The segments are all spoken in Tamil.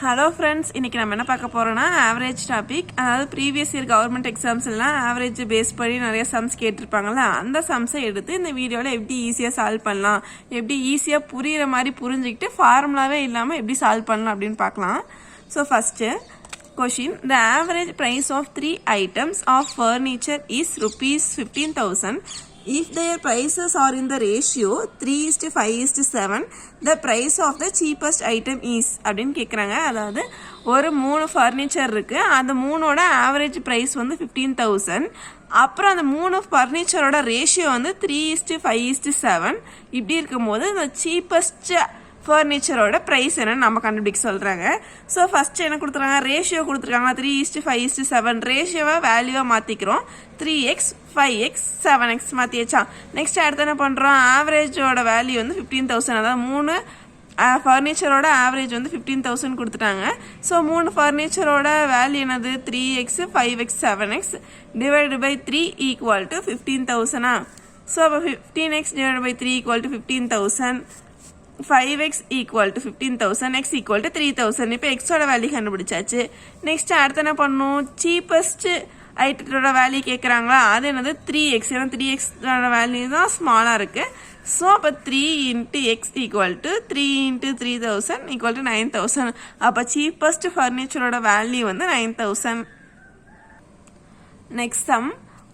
ஹலோ ஃப்ரெண்ட்ஸ், இன்றைக்கி நம்ம என்ன பார்க்க போகிறோன்னா ஆவரேஜ் டாபிக். அதாவது ப்ரீவியஸ் இயர் கவர்மெண்ட் எக்ஸாம்ஸ்லாம் ஆவரேஜ் பேஸ் பண்ணி நிறைய சம்ஸ் கேட்டிருப்பாங்கள்ல, அந்த சம்ஸை எடுத்து இந்த வீடியோவில் எப்படி ஈஸியாக சால்வ் பண்ணலாம், எப்படி ஈஸியாக புரிகிற மாதிரி புரிஞ்சுக்கிட்டு ஃபார்முலாவே இல்லாமல் எப்படி சால்வ் பண்ணலாம் அப்படின்னு பார்க்கலாம். So first question, the average price of 3 items of furniture is rupees 15,000. If their prices are in the ratio 3:5:7, the price of the cheapest item is அப்படின்னு கேட்குறாங்க. அதாவது ஒரு 3 ஃபர்னிச்சர் இருக்குது, அந்த 3ஓட ஆவரேஜ் ப்ரைஸ் வந்து 15,000. அப்புறம் அந்த 3 ஃபர்னிச்சரோட ரேஷியோ வந்து 3:5:7. இப்படி இருக்கும்போது இந்த சீப்பஸ்ட் ஃபர்னிச்சரோட ப்ரைஸ் என்னன்னு நம்ம கண்டுபிடிக்க சொல்கிறாங்க. ஸோ ஃபஸ்ட்டு என்ன கொடுத்துருக்காங்க, ரேஷியோ கொடுத்துருக்காங்க 3:5:7. ரேஷியோவை வேல்யூவாக மாற்றிக்கிறோம். 3x 5x 7x மாற்றியாச்சா. நெக்ஸ்ட் அடுத்து என்ன பண்ணுறோம், ஆவரேஜோட வேல்யூ வந்து 15,000. அதாவது 3 ஃபர்னிச்சரோட ஆவரேஜ் வந்து 15,000 கொடுத்துட்டாங்க. ஸோ 3 ஃபர்னிச்சரோட வேல்யூ என்னது, 3x 5x 7x divide by 3 equal to 15,000. So அப்போ 15x divide by 3 equal to 15,000. 5x equal to 15,000, x equal to 3,000. இப்போ எக்ஸோட வேல்யூ கண்டுபிடிச்சாச்சு. நெக்ஸ்ட் அடுத்து என்ன பண்ணணும், சீப்பஸ்ட் ஐட்டத்தோட வேல்யூ கேட்குறாங்களா, அது என்னது 3x. ஏன்னா 3xோட வேல்யூ தான் ஸ்மாலாக இருக்குது. ஸோ அப்போ 3 × x equal to 3 × 3,000 equal to 9,000. அப்போ சீப்பஸ்ட் ஃபர்னிச்சரோட வேல்யூ வந்து 9,000. Next sum,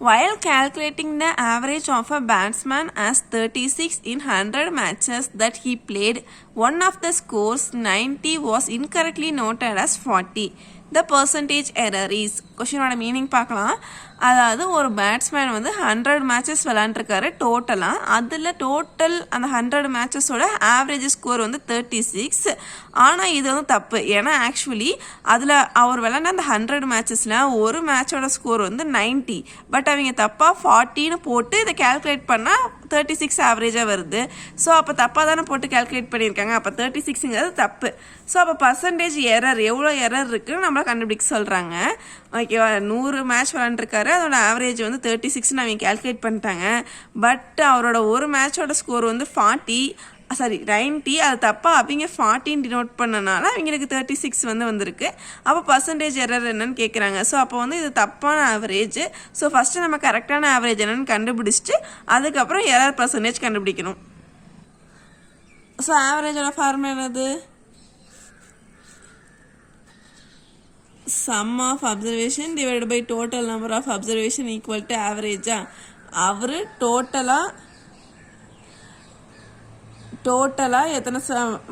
while calculating the average of a batsman as 36 in 100 matches that he played, one of the scores 90 was incorrectly noted as 40. The percentage error is. கொஷினோட மீனிங் பார்க்கலாம். அதாவது ஒரு பேட்ஸ்மேன் வந்து 100 மேட்சஸ் விளாண்டுருக்காரு டோட்டலாக. அதில் டோட்டல் அந்த 100 மேட்சஸோட ஆவரேஜ் ஸ்கோர் வந்து 36. ஆனால் இது வந்து தப்பு. ஏன்னா ஆக்சுவலி அதில் அவர் விளாண்ட அந்த 100 மேட்சஸில் ஒரு மேட்சோட ஸ்கோர் வந்து 90. பட் அவங்க தப்பாக 40ன்னு போட்டு இதை கேல்குலேட் பண்ணால் 36 ஆவரேஜாக வருது. ஸோ அப்போ தப்பாக தானே போட்டு கேல்குலேட் பண்ணியிருக்காங்க. அப்போ 36ங்கிறது தப்பு. ஸோ அப்போ பர்சன்டேஜ் எரர், எவ்வளோ எரர் இருக்குன்னு நம்மளை கண்டுபிடிக்க சொல்கிறாங்க. ஓகேவா, 100 மேட்ச் விளாண்டுருக்காரு, அதோட ஆவரேஜ் வந்து 36 அவங்க கேல்குலேட் பண்ணிட்டாங்க. பட் அவரோட ஒரு மேட்சோட ஸ்கோர் வந்து 90. அது தப்பாக அவங்க 40 டினோட் பண்ணனால அவங்களுக்கு 36 வந்து வந்திருக்கு. அப்போ பர்சன்டேஜ் எரர் என்னன்னு கேட்குறாங்க. ஸோ அப்போ வந்து இது தப்பான ஆவரேஜ். ஸோ ஃபஸ்ட்டு நம்ம கரெக்டான ஆவரேஜ் என்னன்னு கண்டுபிடிச்சிட்டு அதுக்கப்புறம் எரர் பர்சன்டேஜ் கண்டுபிடிக்கணும். ஸோ ஆவரேஜோட ஃபார்முலா என்னது, sum of observation divided by total number of observation equal to average. அவர் டோட்டலாக எத்தனை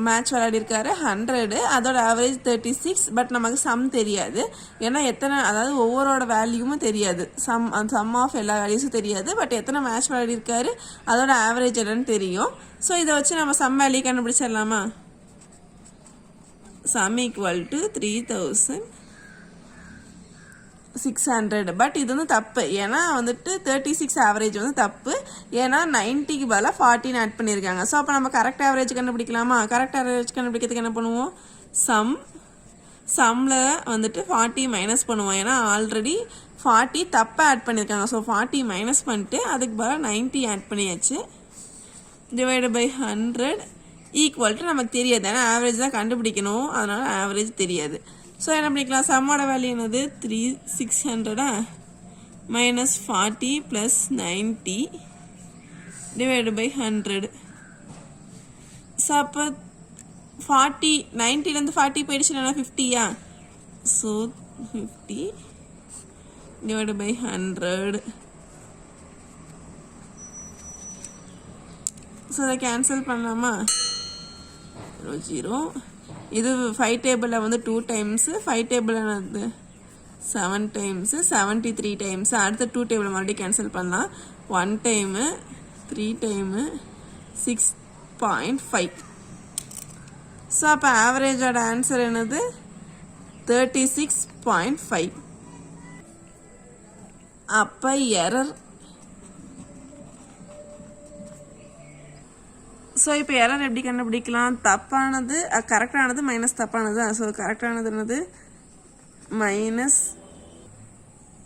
மேட்ச் விளையாடிருக்காரு 100, அதோட ஆவரேஜ் 36. பட் நமக்கு சம் தெரியாது. ஏன்னா அதாவது ஒவ்வொருவோட வேல்யூமும் தெரியாது. சம் ஆஃப் எல்லா வேல்யூஸும் தெரியாது. பட் எத்தனை மேட்ச் விளையாடிருக்காரு அதோட ஆவரேஜ் என்னன்னு தெரியும். ஸோ இதை வச்சு நம்ம சம் வேல்யூ கண்டுபிடிச்சிடலாமா. Sum equal to 3,600. பட் இது வந்து தப்பு. ஏன்னா வந்துட்டு 36 ஆவரேஜ் வந்து தப்பு. ஏன்னா 90க்கு பதிலாக 40 ஆட் பண்ணியிருக்காங்க. ஸோ அப்போ நம்ம கரெக்ட் ஆவரேஜ் கண்டுபிடிக்கலாமா. கரெக்ட் ஆவரேஜ் கண்டுபிடிக்கிறதுக்கு என்ன பண்ணுவோம், சம்மில் வந்துட்டு 40 மைனஸ் பண்ணுவோம். ஏன்னா ஆல்ரெடி 40 தப்பாக ஆட் பண்ணியிருக்காங்க. ஸோ 40 மைனஸ் பண்ணிட்டு அதுக்கு பதிலாக 90 ஆட் பண்ணியாச்சு. டிவைடு பை 100 ஈக்குவல் டு நமக்கு தெரியாது. ஏன்னா ஆவரேஜ் தான் கண்டுபிடிக்கணும், அதனால் ஆவரேஜ் தெரியாது. ஸோ என்ன பண்ணிக்கலாம், சம்மோட வேல்யூ என்னது 3,600 minus 40 plus 90 divide by 100. So அப்போ 90லேருந்து 40 போயிடுச்சுன்னா 50யா. So 50 divide by 100. ஸோ அதை கேன்சல் பண்ணலாமா, 0. இது 5 டேபிளில் வந்து 2 டைம்ஸு, 5 டேபிள் என்னது 7 டைம்ஸு, 73 டைம்ஸ். அடுத்த 2 டேபிள் மறுபடியும் கேன்சல் பண்ணலாம். 1 டைமு, 3 டைமு, 6.5. ஸோ அப்போ ஆவரேஜோட ஆன்சர் என்னது 36.5. அப்போ எரர். ஸோ இப்போ எரர் எப்படி கண்டுபிடிக்கலாம், தப்பானது கரெக்டானது மைனஸ் தப்பானது. ஸோ கரெக்டானது என்னது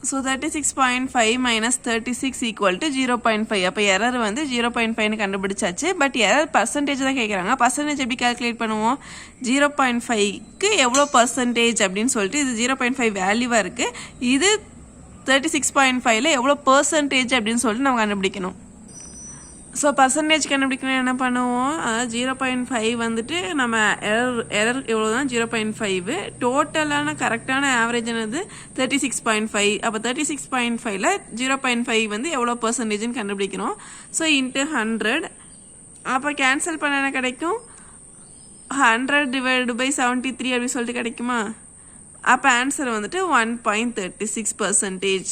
ஸோ 36.5 மைனஸ் 36 ஈக்குவல் டு 0.5. அப்போ எரர் வந்து 0.5ன்னு கண்டுபிடிச்சாச்சு. பட் எரர் பர்சன்டேஜ் தான் கேட்குறாங்க. பர்சன்டேஜ் எப்படி கால்குலேட் பண்ணுவோம்? 0.5க்கு எவ்வளோ பர்சன்டேஜ் அப்படின்னு சொல்லிட்டு இது 0.5 வேல்யூவாக இருக்குது. இது 36.5ல எவ்வளோ பர்சன்டேஜ் அப்படின்னு சொல்லிட்டு நம்ம கண்டுபிடிக்கணும். ஸோ பர்சன்டேஜ் கண்டுபிடிக்கணும் என்ன பண்ணுவோம்? அதாவது 0.5 வந்துட்டு நம்ம எரர் எவ்வளோ தான் 0.5. டோட்டலான கரெக்டான ஆவரேஜ் என்னது 36.5. அப்போ 36.5ல 0.5 வந்து எவ்வளோ பர்சன்டேஜ்னு கண்டுபிடிக்கணும். So into 100. அப்போ கேன்சல் பண்ண என்ன கிடைக்கும்? 100 டிவைடு பை 73 அப்படின்னு சொல்லிட்டு கிடைக்குமா? அப்போ ஆன்சர் வந்துட்டு 1.36%.